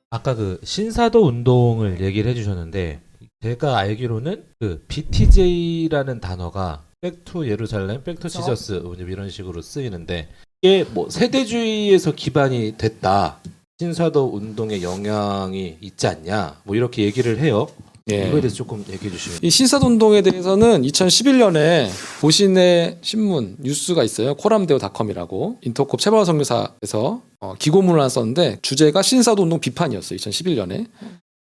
아까 그 신사도 운동을 얘기를 해주셨는데 제가 알기로는 그 BTJ라는 단어가 백투 예루살렘, 백투 그쵸? 지저스 뭐 이런 식으로 쓰이는데 이게 뭐 세대주의에서 기반이 됐다. 신사도 운동에 영향이 있지 않냐. 뭐 이렇게 얘기를 해요. 예. 이거에 대해서 조금 얘기해 주시면. 이 신사도 운동에 대해서는 2011년에 보신의 신문 뉴스가 있어요. 코람데오닷컴이라고 인터콥 최바울 선교사에서 기고문을 하나 썼는데 주제가 신사도 운동 비판이었어요. 2011년에.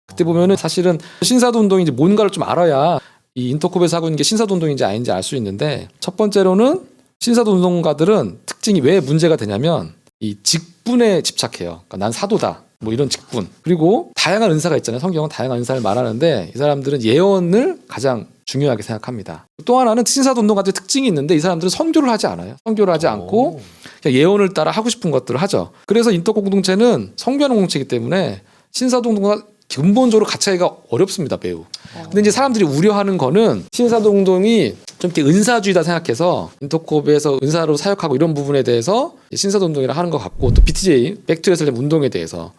그때 보면은 사실은 신사도 운동인지 뭔가를 좀 알아야 이 인터콥에서 하고 있는 게 신사도 운동인지 아닌지 알 수 있는데 첫 번째로는 신사도 운동가들은 특징이 왜 문제가 되냐면 이 직분에 집착해요. 그러니까 난 사도다. 뭐 이런 직분. 그리고 다양한 은사가 있잖아요. 성경은 다양한 은사를 말하는데 이 사람들은 예언을 가장 중요하게 생각합니다. 또 하나는 신사도 운동가들의 특징이 있는데 이 사람들은 선교를 하지 않아요. 선교를 하지 않고 그냥 예언을 따라 하고 싶은 것들을 하죠. 그래서 인터콥 공동체는 선교하는 공동체이기 때문에 신사도 운동가 근본적으로 같이 하기가 어렵습니다. 매우. 근데 이제 사람들이 우려하는 거는 신사도 운동이 좀 이렇게 은사주의다 생각해서 인터콥에서 은사로 사역하고 이런 부분에 대해서 신사도 운동이라 하는 것 같고 또 BTJ 백투 예루살렘 운동에 대해서.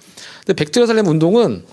근데 백투 예루살렘 운동은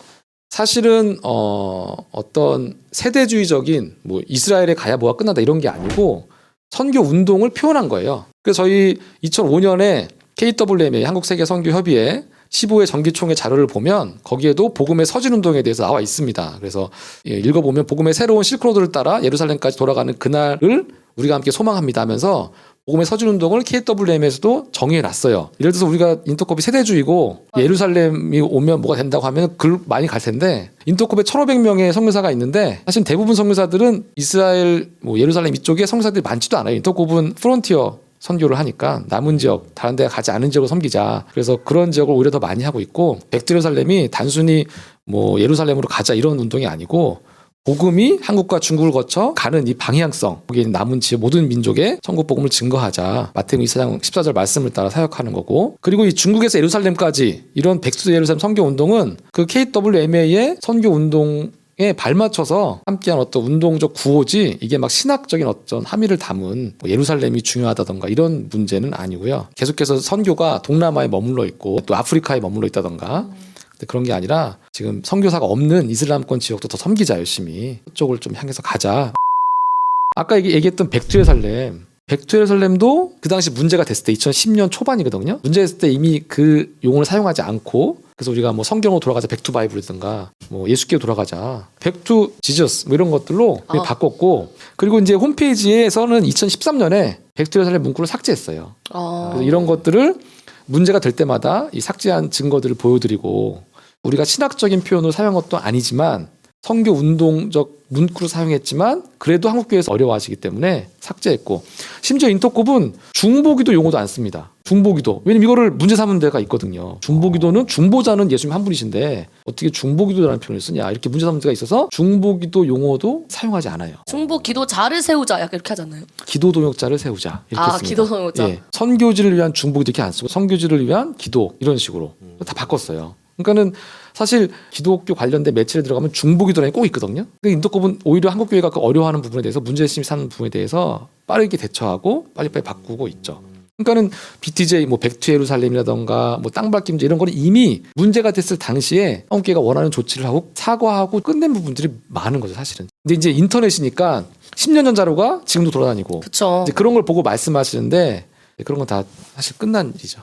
사실은 어떤 세대주의적인 뭐 이스라엘에 가야 뭐가 끝난다 이런 게 아니고 선교 운동을 표현한 거예요. 그래서 저희 2005년에 KWMA 한국세계선교협의회 15회 정기총회 자료를 보면 거기에도 복음의 서진운동에 대해서 나와 있습니다. 그래서 읽어보면 복음의 새로운 실크로드를 따라 예루살렘까지 돌아가는 그날을 우리가 함께 소망합니다 하면서 복음의 서진운동을 KWM에서도 정의해놨어요. 예를 들어서 우리가 인터콥이 세대주의고 예루살렘이 오면 뭐가 된다고 하면 글 많이 갈 텐데 인터콥에 1,500명의 선교사가 있는데 사실 대부분 선교사들은 이스라엘 뭐 예루살렘 이쪽에 선교사들이 많지도 않아요. 인터콥은 프론티어 선교를 하니까 남은 지역 다른 데 가지 않은 지역을 섬기자. 그래서 그런 지역을 오히려 더 많이 하고 있고 백두 예루살렘이 단순히 뭐 예루살렘으로 가자 이런 운동이 아니고 복음이 한국과 중국을 거쳐 가는 이 방향성 거기 있는 남은 지역 모든 민족의 천국 복음을 증거하자. 마태복음 24장 14절 말씀을 따라 사역하는 거고 그리고 이 중국에서 예루살렘까지 이런 백두 예루살렘 선교 운동은 그 KWMA의 선교 운동 에 발맞춰서 함께한 어떤 운동적 구호지 이게 막 신학적인 어떤 함의를 담은 뭐 예루살렘이 중요하다던가 이런 문제는 아니고요. 계속해서 선교가 동남아에 머물러 있고 또 아프리카에 머물러 있다던가 근데 그런 게 아니라 지금 선교사가 없는 이슬람권 지역도 더 섬기자 열심히 그쪽을 좀 향해서 가자. 아까 얘기했던 백두 예루살렘 백투 예루살렘도 그 당시 문제가 됐을 때 2010년 초반이거든요. 문제됐을 때 이미 그 용어를 사용하지 않고 그래서 우리가 뭐 성경으로 돌아가자 백투 바이블이든가 뭐 예수께로 돌아가자 백투 지저스 뭐 이런 것들로 바꿨고 그리고 이제 홈페이지에서는 2013년에 백투 예루살렘 문구를 삭제했어요. 그래서 이런 것들을 문제가 될 때마다 이 삭제한 증거들을 보여드리고 우리가 신학적인 표현으로 사용한 것도 아니지만 선교 운동적 문구로 사용했지만 그래도 한국교회에서 어려워하시기 때문에 삭제했고 심지어 인터콥은 중보기도 용어도 안 씁니다. 중보기도. 왜냐면 이거를 문제 삼은 데가 있거든요. 중보기도는 중보자는 예수님 한 분이신데 어떻게 중보기도라는 표현을 쓰냐 이렇게 문제 삼은 데가 있어서 중보기도 용어도 사용하지 않아요. 중보 기도자를 세우자 약간 이렇게 하지 않나요? 기도 동역자를 세우자 이렇게 씁니다. 기도 동역자. 예, 선교지를 위한 중보기도 이렇게 안 쓰고 선교지를 위한 기도 이런 식으로 다 바꿨어요. 그러니까는 사실 기독교 관련된 매체에 들어가면 중보기도란이 꼭 있거든요. 인터콥은 오히려 한국교회가 그 어려워하는 부분에 대해서 문제심이 사는 부분에 대해서 빠르게 대처하고 빨리빨리 바꾸고 있죠. 그러니까는 BTJ 뭐 백투 예루살렘이라던가 뭐 땅밟기 문제 이런 거는 이미 문제가 됐을 당시에 한국교회가 원하는 조치를 하고 사과하고 끝낸 부분들이 많은 거죠 사실은. 근데 이제 인터넷이니까 10년 전 자료가 지금도 돌아다니고 그쵸. 이제 그런 걸 보고 말씀하시는데 그런 건 다 사실 끝난 일이죠.